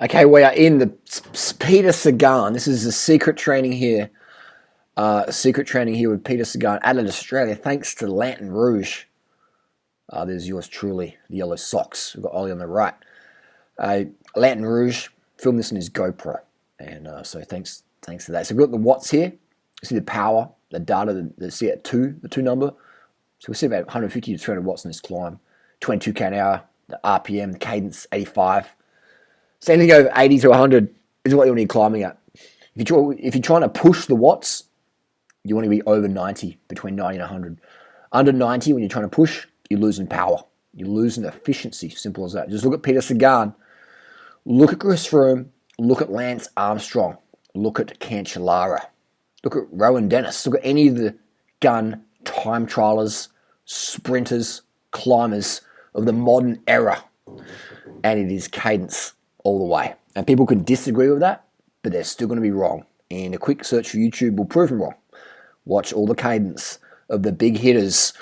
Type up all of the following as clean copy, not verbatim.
Okay, we are in the Peter Sagan. This is the secret training here. Secret training here with Peter Sagan, Adelaide, Australia. Thanks to Lantern Rouge. There's yours truly, the yellow socks. We've got Ollie on the right. Lantern Rouge filmed this on his GoPro, and so thanks to that. So we've got the watts here. You see the power, the data, the C2, the 2 number. So we see about 150 to 300 watts in this climb. 22k an hour, the RPM, the cadence, 85. So anything over 80 to 100 is what you want to be climbing at. If you're trying to push the watts, you want to be over 90, between 90 and 100. Under 90, when you're trying to push, you're losing power. You're losing efficiency. Simple as that. Just look at Peter Sagan. Look at Chris Froome. Look at Lance Armstrong. Look at Cancellara. Look at Rowan Dennis. Look at any of the gun time trialers, sprinters, climbers of the modern era. And it is cadence all the way. And people can disagree with that, but they're still going to be wrong. And a quick search for YouTube will prove them wrong. Watch all the cadence of the big hitters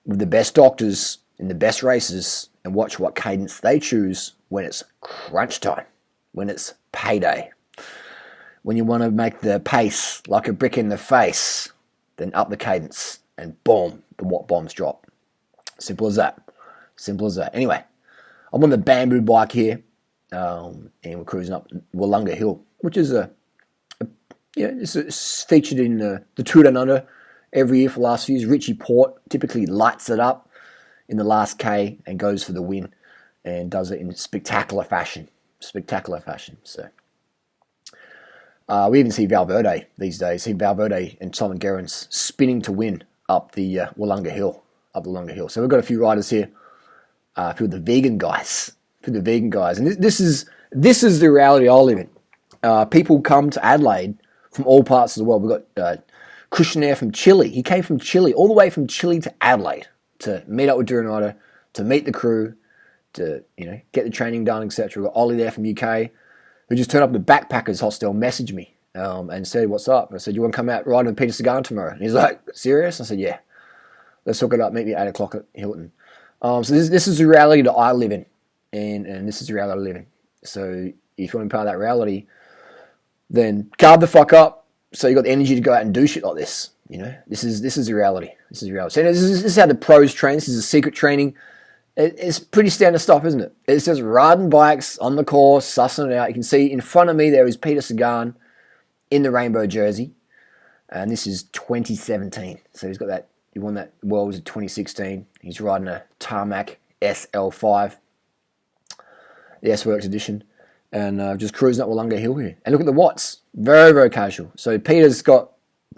with the best doctors in the best races and watch what cadence they choose when it's crunch time, when it's payday. When you want to make the pace like a brick in the face, then up the cadence and boom, the watt bombs drop. Simple as that. Simple as that. Anyway, I'm on the bamboo bike here, and we're cruising up Wollonga Hill, which is it's featured in the Tour Down Under every year for the last few years. Richie Port typically lights it up in the last K and goes for the win and does it in spectacular fashion. Spectacular fashion. So we even see Valverde these days. See Valverde and Simon Gerrans spinning to win up the Wollonga Hill. Up the Wollonga Hill. So we've got a few riders here. A few of the vegan guys. And this is the reality I live in. People come to Adelaide from all parts of the world. We've got Christian Air from Chile. He came from Chile, all the way from Chile to Adelaide to meet up with durianrider, to meet the crew, to get the training done, etc. We've got Ollie there from UK, who just turned up at the Backpackers Hostel, messaged me and said, "What's up?" And I said, "You want to come out riding with Peter Sagan tomorrow?" And he's like, "Serious?" I said, "Yeah. Let's hook it up. Meet me at 8 o'clock at Hilton." So this is the reality that I live in, and this is the reality I live in. So if you want to be part of that reality, then carve the fuck up so you got the energy to go out and do shit like this. This is the reality. This is the reality. So this is how the pros train. This is a secret training. It's pretty standard stuff, isn't it? It's just riding bikes on the course, sussing it out. You can see in front of me there is Peter Sagan in the rainbow jersey, and this is 2017. So he's got that. He won that Worlds in 2016. He's riding a Tarmac SL5, the S-Works edition, and just cruising up Wollonga Hill here. And look at the watts. Very, very casual. So he's going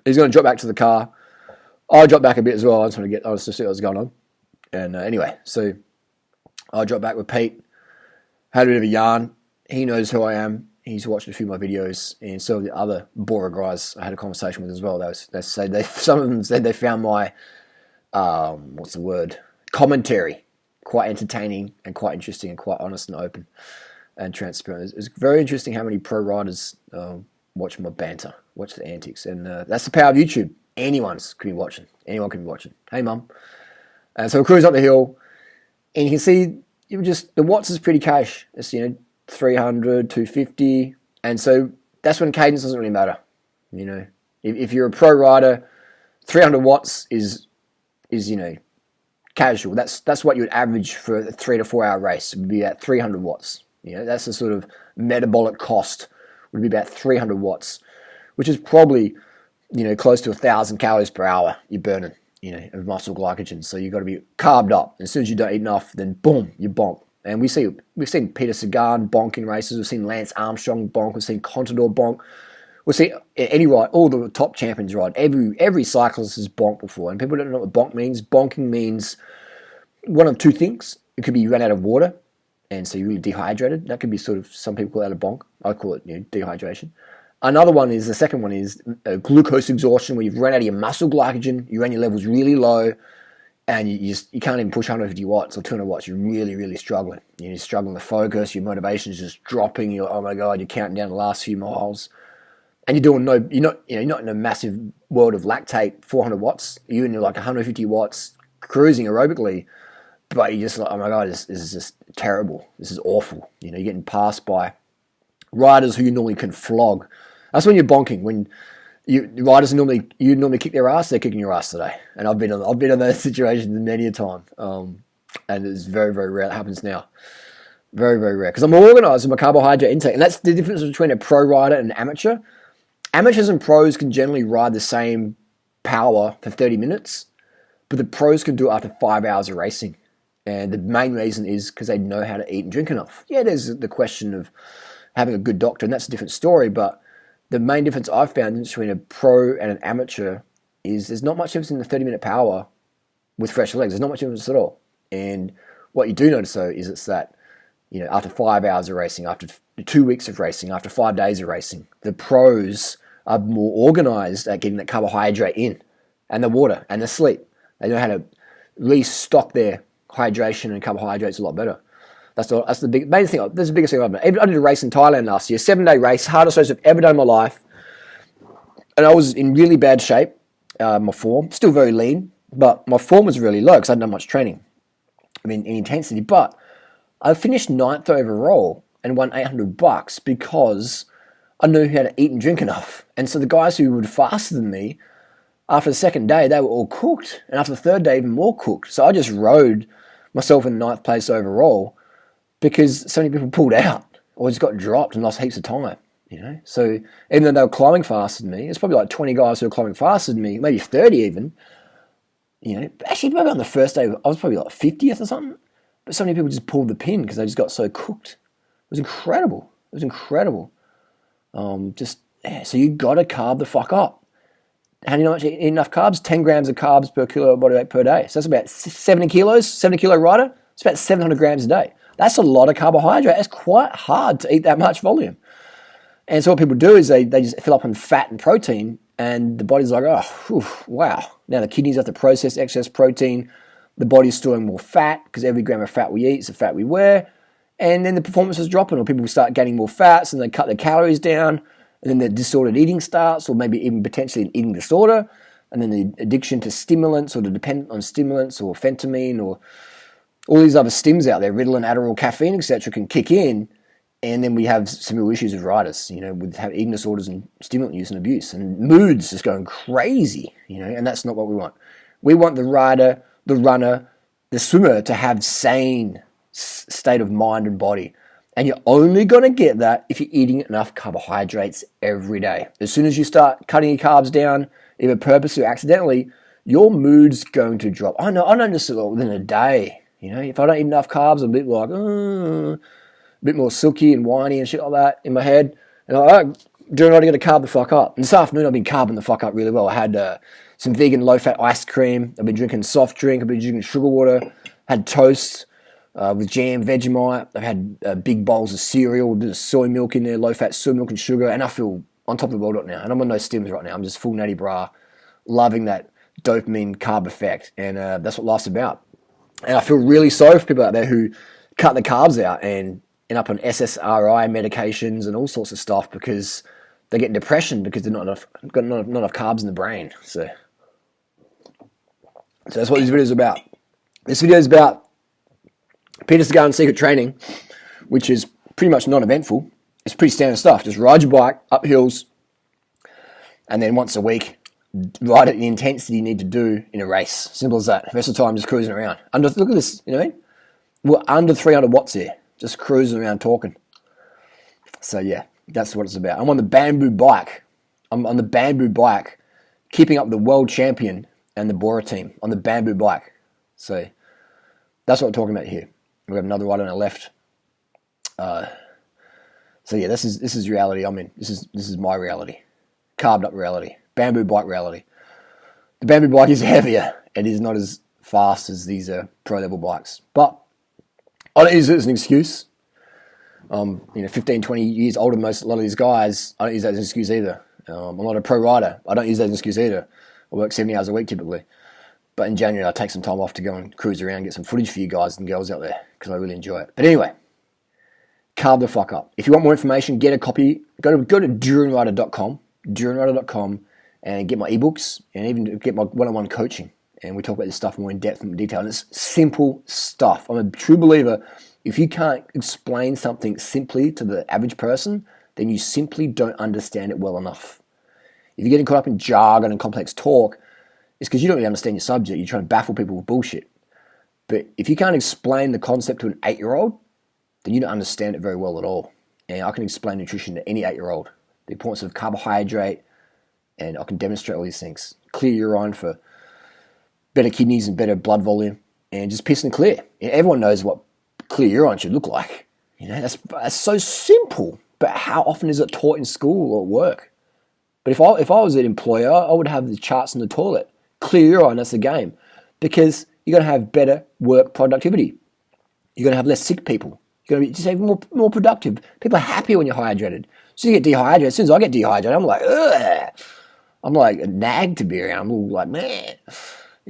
to drop back to the car. I'll drop back a bit as well. I just want to see what's going on. And anyway, so I dropped back with Pete. Had a bit of a yarn. He knows who I am. He's watched a few of my videos, and so the other Bora guys I had a conversation with as well. Some of them said they found my commentary quite entertaining and quite interesting and quite honest and open and transparent. It's very interesting how many pro riders watch my banter, watch the antics, and that's the power of YouTube. Anyone can be watching. Hey, mum. And so we're cruising up the hill, and you can see the watts is pretty cash. It's 300, 250, and so that's when cadence doesn't really matter. If you're a pro rider, 300 watts is casual. That's what you would average for a 3 to 4 hour race. It would be at 300 watts. That's the sort of metabolic cost. Would be about 300 watts, which is probably close to 1,000 calories per hour you're burning. Of muscle glycogen. So you've got to be carved up. As soon as you don't eat enough, then boom, you bonk. And we've seen Peter Sagan bonk in races. We've seen Lance Armstrong bonk. We've seen Contador bonk. We've seen any ride, all the top champions ride. Every cyclist has bonked before. And people don't know what bonk means. Bonking means one of two things. It could be you ran out of water, and so you're really dehydrated. That could be sort of, some people call that a bonk. I call it dehydration. Another one is, the second one is glucose exhaustion, where you've run out of your muscle glycogen, you ran your levels really low, and you can't even push 150 watts or 200 watts. You're really, really struggling. You're struggling to focus. Your motivation is just dropping. You're, oh my God, you're counting down the last few miles, and you're not in a massive world of lactate 400 watts. You're in like 150 watts cruising aerobically, but you're just like, oh my God, this is just terrible. This is awful. You're getting passed by riders who you normally can flog. That's when you're bonking. When you normally kick their ass, they're kicking your ass today. And I've been in those situations many a time. And it's very, very rare. It happens now. Very, very rare. Because I'm organised with my carbohydrate intake. And that's the difference between a pro rider and an amateur. Amateurs and pros can generally ride the same power for 30 minutes. But the pros can do it after 5 hours of racing. And the main reason is because they know how to eat and drink enough. Yeah, there's the question of having a good doctor, and that's a different story. But the main difference I've found between a pro and an amateur is there's not much difference in the 30-minute power with fresh legs. There's not much difference at all. And what you do notice, though, is it's that, after 5 hours of racing, after 2 weeks of racing, after 5 days of racing, the pros are more organised at getting that carbohydrate in, and the water, and the sleep. They know how to restock their hydration and carbohydrates a lot better. That's the main thing. That's the biggest thing I've done. I did a race in Thailand last year, 7-day race, hardest race I've ever done in my life. And I was in really bad shape, my form, still very lean, but my form was really low because I hadn't done much training. In intensity. But I finished 9th overall and won $800 because I knew how to eat and drink enough. And so the guys who were faster than me, after the second day, they were all cooked. And after the third day, even more cooked. So I just rode myself in 9th place overall because so many people pulled out or just got dropped and lost heaps of time. So even though they were climbing faster than me, it's probably like 20 guys who were climbing faster than me, maybe 30 even. Actually, maybe on the first day, I was probably like 50th or something. But so many people just pulled the pin because they just got so cooked. It was incredible. So you got to carb the fuck up. How do you know much eat enough carbs? 10 grams of carbs per kilo of body weight per day. So that's about 70 kilos, 70 kilo rider. It's about 700 grams a day. That's a lot of carbohydrate. It's quite hard to eat that much volume. And so what people do is they just fill up on fat and protein, and the body's like, wow. Now the kidneys have to process excess protein. The body's storing more fat because every gram of fat we eat is the fat we wear. And then the performance is dropping, or people start gaining more fats and they cut their calories down. And then the disordered eating starts, or maybe even potentially an eating disorder. And then the addiction to stimulants, or the dependent on stimulants, or phentermine, or all these other stims out there, Ritalin, Adderall, caffeine, etc., can kick in. And then we have some real issues with riders, with eating disorders and stimulant use and abuse. And moods just going crazy, and that's not what we want. We want the rider, the runner, the swimmer to have sane state of mind and body. And you're only going to get that if you're eating enough carbohydrates every day. As soon as you start cutting your carbs down, either purposely or accidentally, your mood's going to drop. I notice it within a day. If I don't eat enough carbs, I'm a bit like, a bit more silky and whiny and shit like that in my head. And I'm like, doing what I got to carb the fuck up. And this afternoon, I've been carbing the fuck up really well. I had some vegan low-fat ice cream. I've been drinking soft drink. I've been drinking sugar water. Had toast. With jam, Vegemite. I've had big bowls of cereal, a bit of soy milk in there, low-fat soy milk and sugar, and I feel on top of the world right now. And I'm on no stims right now. I'm just full natty bra, loving that dopamine carb effect, and that's what life's about. And I feel really sorry for people out there who cut the carbs out and end up on SSRI medications and all sorts of stuff because they get depression because they're not enough carbs in the brain. So that's what this video is about. This video is about Peter Sagan Secret Training, which is pretty much non-eventful. It's pretty standard stuff. Just ride your bike up hills, and then once a week, ride at the intensity you need to do in a race. Simple as that. The rest of the time, just cruising around. Look at this, We're under 300 watts here, just cruising around talking. So yeah, that's what it's about. I'm on the bamboo bike. I'm on the bamboo bike, keeping up the world champion and the Bora team on the bamboo bike. So that's what we're talking about here. We have another rider on our left. So yeah, this is reality I'm in. This is my reality. Carved up reality. Bamboo bike reality. The bamboo bike is heavier. It is not as fast as these pro level bikes. But I don't use it as an excuse. 15, 20 years older than a lot of these guys. I don't use that as an excuse either. I'm not a pro rider. I don't use that as an excuse either. I work 70 hours a week typically. But in January, I take some time off to go and cruise around, get some footage for you guys and girls out there because I really enjoy it. But anyway, carb the fuck up. If you want more information, get a copy. Go to durianrider.com, and get my ebooks and even get my one-on-one coaching. And we talk about this stuff more in depth and detail. And it's simple stuff. I'm a true believer. If you can't explain something simply to the average person, then you simply don't understand it well enough. If you're getting caught up in jargon and complex talk, it's because you don't really understand your subject. You're trying to baffle people with bullshit. But if you can't explain the concept to an 8-year-old, then you don't understand it very well at all. And I can explain nutrition to any 8-year-old. The importance of carbohydrate, and I can demonstrate all these things. Clear urine for better kidneys and better blood volume, and just piss and clear. Everyone knows what clear urine should look like. That's so simple. But how often is it taught in school or work? But if I was an employer, I would have the charts in the toilet. Clear urine, that's the game. Because you're going to have better work productivity. You're going to have less sick people. You're going to be just more productive. People are happier when you're hydrated. So you get dehydrated. As soon as I get dehydrated, I'm like, ugh. I'm like a nag to be around. I'm all like, man.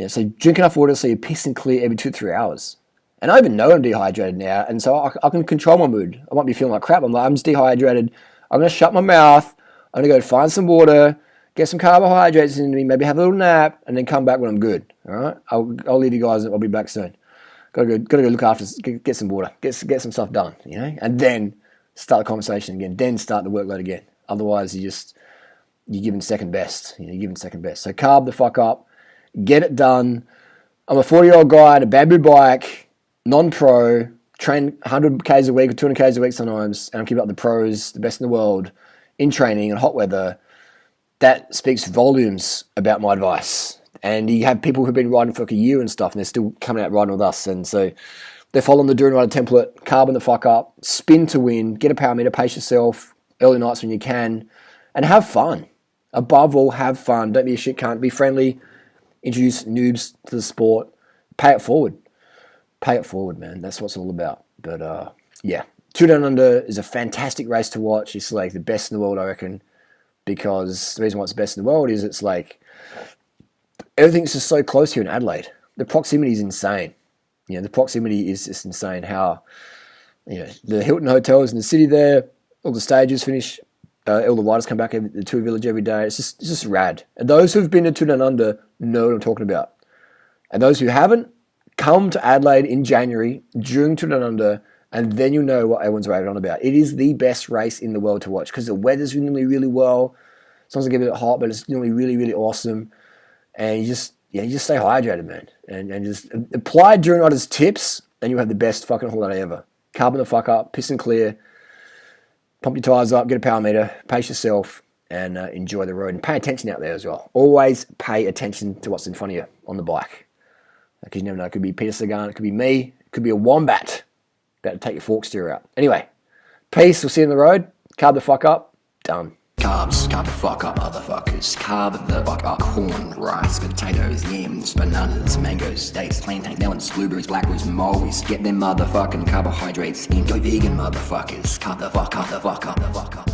So drink enough water so you piss and clear every 2 to 3 hours. And I even know I'm dehydrated now, and so I can control my mood. I might be feeling like crap. I'm just dehydrated. I'm going to shut my mouth. I'm going to go find some water, get some carbohydrates in me, maybe have a little nap, and then come back when I'm good. All right? I'll leave you guys. I'll be back soon. Got to go look after, get some water, get some stuff done, and then start the conversation again, then start the workload again. Otherwise, you're giving second best. You're giving second best. So carb the fuck up, get it done. I'm a 40-year-old guy on a bamboo bike, non-pro, train 100 Ks a week or 200 Ks a week sometimes, and I'm keeping up the pros, the best in the world, in training and hot weather. That speaks volumes about my advice. And you have people who've been riding for like a year and stuff, and they're still coming out riding with us. And so they're following the durianrider template, carbon the fuck up, spin to win, get a power meter, pace yourself, early nights when you can, and have fun. Above all, have fun. Don't be a shit cunt. Be friendly. Introduce noobs to the sport. Pay it forward. Pay it forward, man. That's what it's all about. But yeah, Two Down Under is a fantastic race to watch. It's like the best in the world, I reckon, because the reason why it's the best in the world is it's like everything's just so close here in Adelaide. The proximity is insane. The proximity is just insane. How the Hilton Hotel is in the city there. All the stages finish. All the riders come back to the Tour Village every day. It's just rad. And those who've been to Two Down Under know what I'm talking about. And those who haven't, come to Adelaide in January during Two Down Under, and then you'll know what everyone's raving on about. It is the best race in the world to watch because the weather's normally really well. Sometimes it gets a bit hot, but it's normally really, really awesome. And you just stay hydrated, man. And just apply durianrider's tips, and you'll have the best fucking holiday ever. Carbon the fuck up, piss and clear, pump your tyres up, get a power meter, pace yourself, and enjoy the road. And pay attention out there as well. Always pay attention to what's in front of you on the bike. Because you never know, it could be Peter Sagan, it could be me, it could be a wombat about to take your fork steer out. Anyway, peace, we'll see you on the road. Carb the fuck up, done. Carbs, carb the fuck up, motherfuckers. Carb the fuck up. Corn, rice, potatoes, yams, bananas, mangoes, dates, plantains, melons, blueberries, blackberries, mulberries. Get them motherfucking carbohydrates in. Go vegan, motherfuckers. Carb the fuck up, the fuck up, the fuck up.